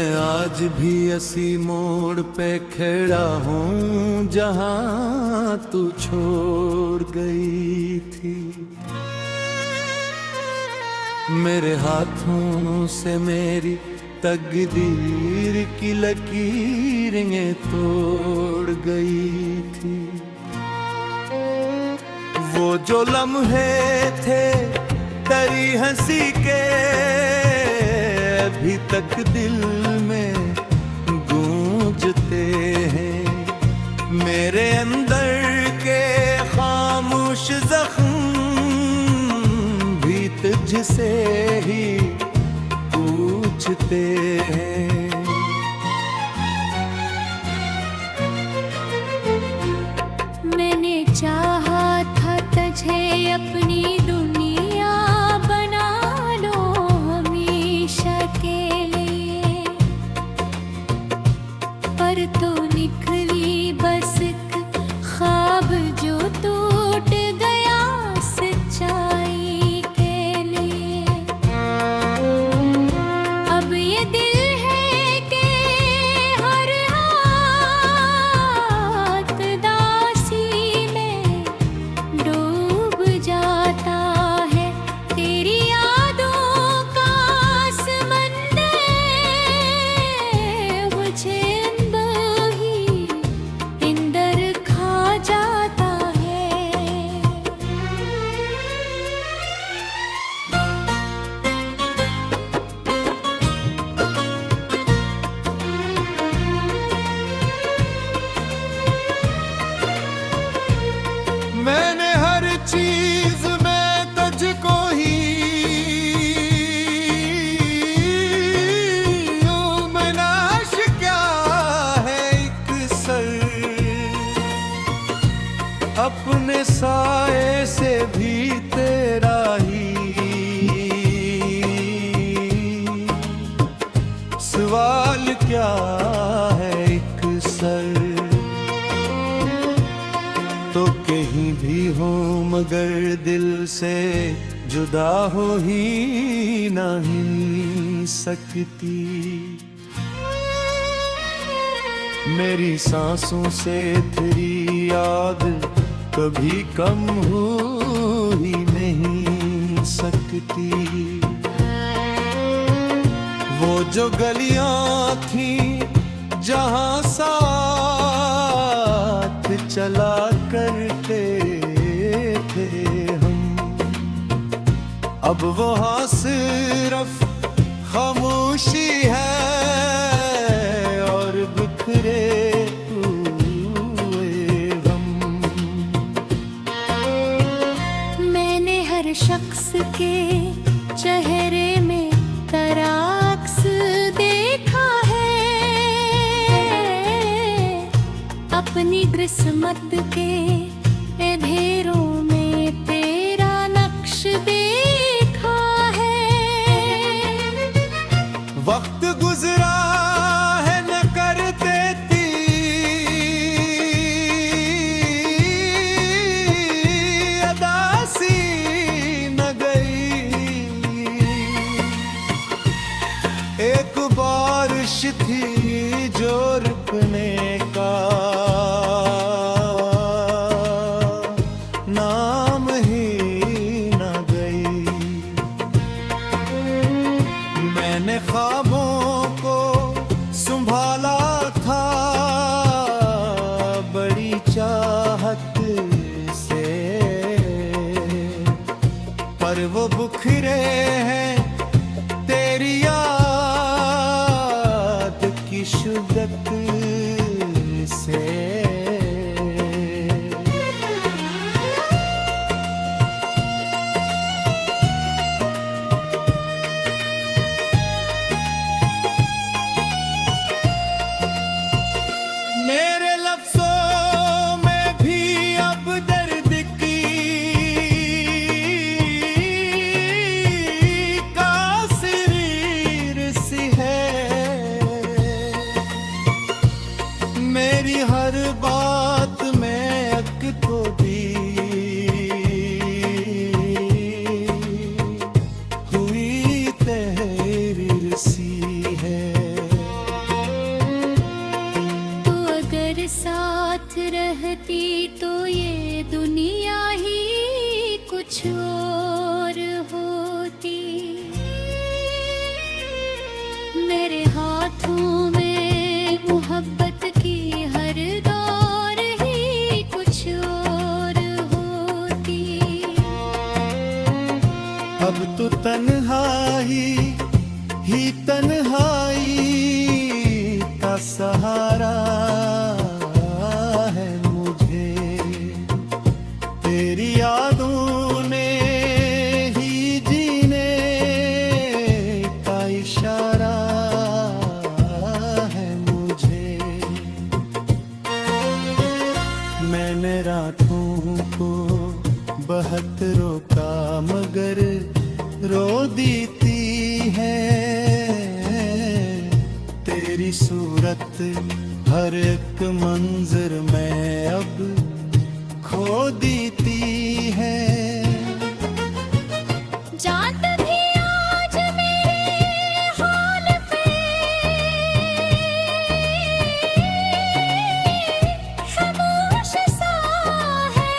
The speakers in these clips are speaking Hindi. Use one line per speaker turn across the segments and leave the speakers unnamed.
मैं आज भी इसी मोड़ पे खड़ा हूँ जहाँ तू छोड़ गई थी। मेरे हाथों से मेरी तकदीर की लकीरें तोड़ गई थी। वो जो लम्हे थे तेरी हंसी के अभी तक दिल में गूंजते हैं। मेरे अंदर के खामोश जख्म भी तुझसे ही पूछते हैं।
मैंने चाहा था तुझे अपनी दुनिया बना लो हमेशा के लिए, पर तो निकली बस एक ख्वाब जो टूट गया सच्चाई के लिए। अब ये दिल है कि हर हाथ दासी में डूब जाता है। तेरी यादों का समंदर मुझे अंदर ही अंदर खा जाता है।
मैंने हर चीज में तुझको ही मनाश क्या है एक सर। अपने साए से भी तेरा ही सवाल क्या है एक सर। तो कहीं भी हो मगर दिल से जुदा हो ही नहीं सकती। मेरी सांसों से तेरी याद कभी कम हो ही नहीं सकती। वो जो गलियां थी जहां साथ चला करते थे हम, अब वहाँ सिर्फ खामोशी है और बिखरे हुए गम।
मैंने हर शख्स के चेहरे में तराक्स देखा है, अपनी किस्मत के अंधेरों में तेरा नक्श देखा है।
वक्त गुजरा है न कर देती अदासी न गई। एक बारिश थी जो रुकने का नाम ही न गई। मैंने ख्वाबों को संभाला था बड़ी चाहत से, पर वो बिखरे हैं तेरी याद की शुद्धत से। मेरे लफ्ज़ों में भी अब दर्द की कासिरीर सी है। मेरी हर बात में अक तो दी हुई तहरीर सी है। तेरी सूरत हर एक मंजर में अब खो देती है।
जात भी आज मेरे हाल पे खामोश सा है,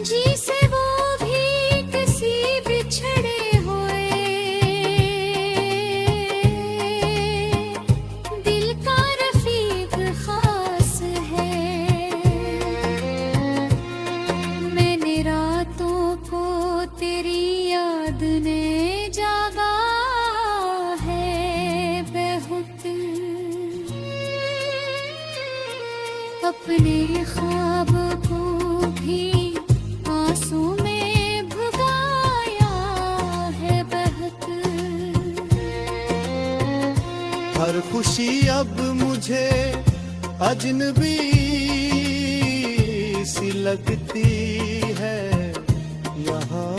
जिसे वो भी किसी बिछड़े हुए दिल का रफीक खास है। मैंने रातों को तेरी याद ने जागा है बहुत, अपने ख्वाब को भी आंसू में भुगाया है बहुत।
हर खुशी अब मुझे अजनबी सी लगती है। यहाँ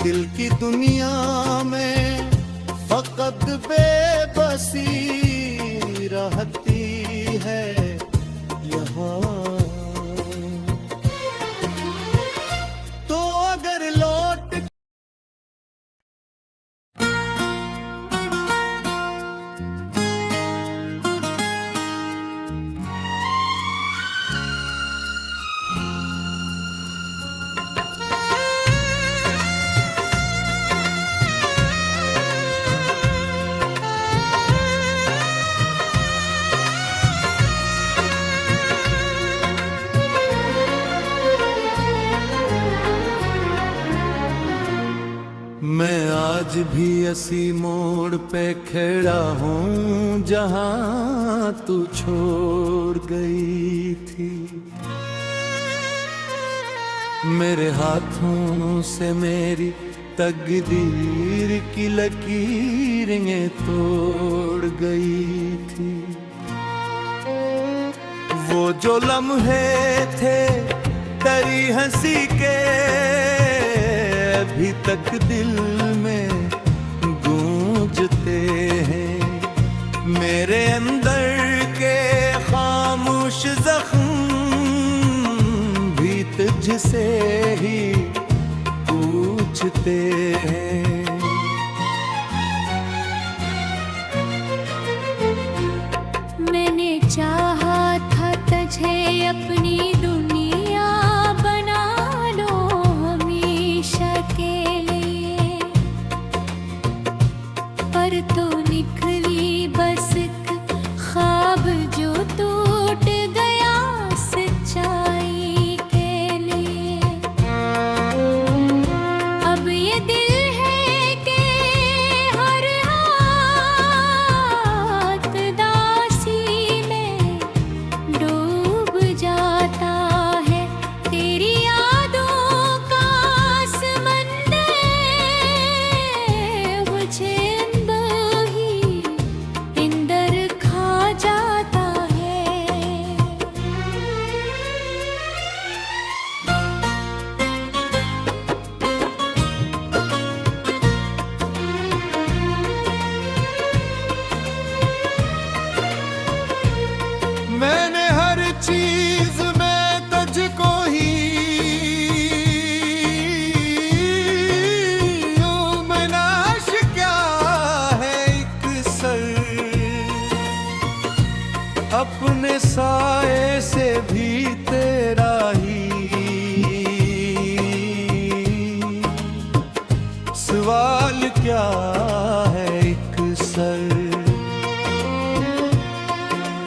दिल की दुनिया में फकत बेबसी रहती है। यहाँ तो अगर लौट मैं आज भी इसी मोड़ पे खड़ा हूँ जहाँ तू छोड़ गई थी। मेरे हाथों से मेरी तकदीर की लकीरें तोड़ गई थी। वो जो लम्हे थे तेरी हंसी के अभी तक दिल में गूंजते हैं। मेरे अंदर के खामोश जख्म भी तुझसे ही पूछते हैं।
मैंने चाहा था तुझे अपनी दुनिया बना लो हमेशा के लिए, पर तो निकली बस एक ख्वाब जो टूट गया सच्चाई के लिए। अब ये दिल है कि हर हाथ दासी में डूब जाता है। तेरी यादों का समंदर मुझे अंदर ही अंदर खा जाता है।
मैंने हर चीज में तुझको ही मनाश क्या है एक सर। अपने साए से भी तेरा ही सवाल क्या है एक सर।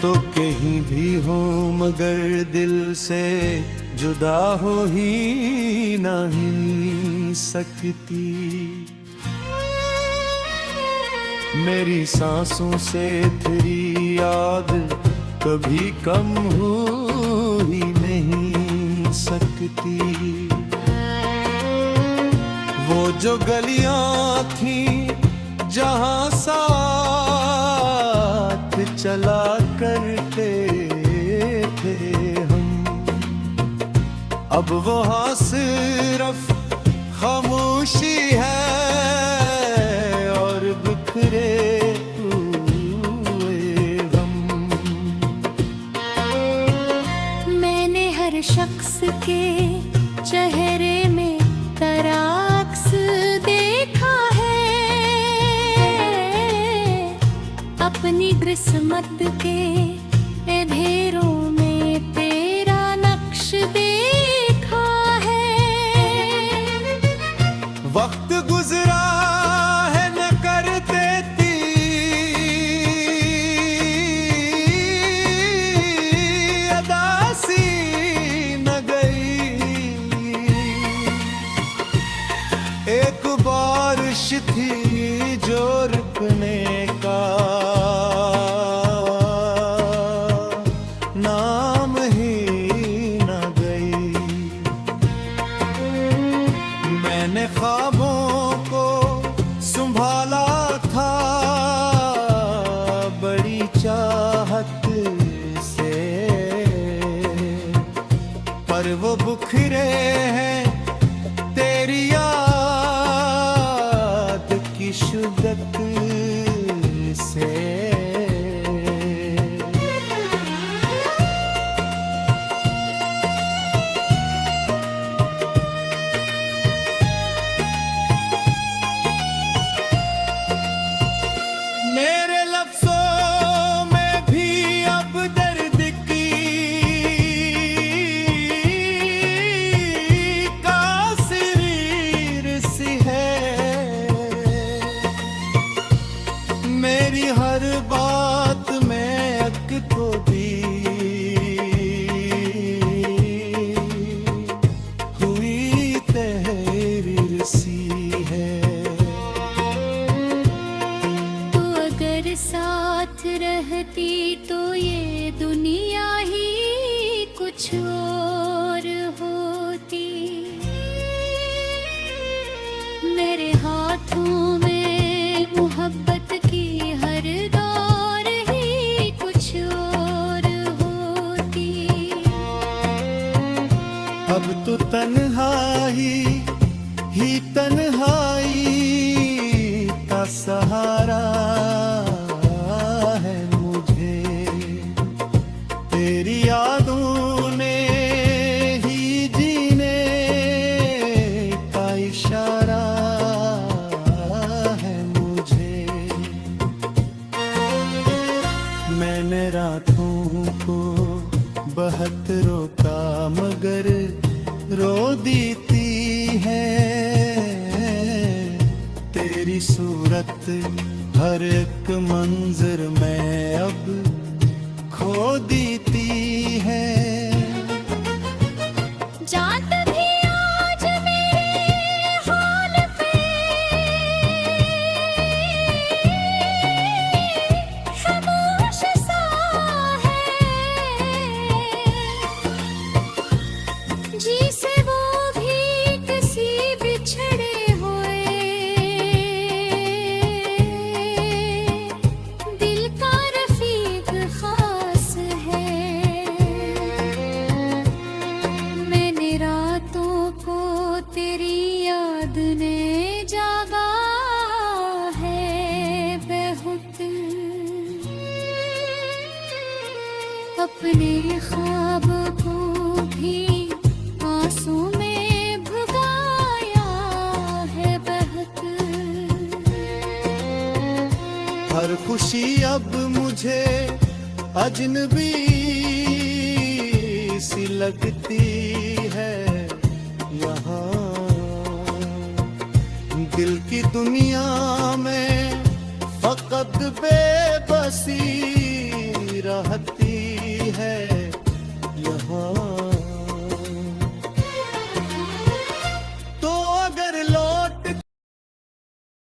तो कहीं भी हो मगर दिल से जुदा हो ही नहीं सकती। मेरी सांसों से तेरी याद कभी कम हो ही नहीं सकती। वो जो गलियां थी जहां साथ चला करते थे हम, अब वहाँ सिर्फ खामोशी है।
किस्मत के अंधेरों में तेरा नक्श देखा है।
वक्त गुजरा है न कर देती अदासी न गई। एक बारिश थी जो रुकने का नाम ही न गई। मैंने ख्वाबों को संभाला था बड़ी चाहत से, पर वो बिखरे हैं तेरी याद की शुद्धत से। मेरे लफ्ज़ों में भी अब दर्द की कासिरीर सी है। मेरी हर बात में अक को दी हुई तहरीर सी है।
साथ रहती तो ये दुनिया ही कुछ और होती। मेरे हाथों में मोहब्बत की हर दौर ही कुछ और होती।
अब तो तन्हाई ही तन्हाई का सहारा है मुझे। तेरी यादों ने ही जीने का इशारा है मुझे। मैंने रातों को बहुत रोका मगर रो देती है तेरी सूरत। हर एक मंजर में अब खो देती है।
जात भी आज मेरे हाल पे खामोश सा है। जिसे वो भी किसी बिछड़े हुए दिल का रफीक खास है। मैंने रातों को तेरी याद ने जागा है बहुत। अपने ख्वाब को भी आंसू में भुगाया है बहुत।
हर खुशी अब मुझे अजनबी सी लगती है। यहाँ दिल की दुनिया में फकत बेबसी रहती है।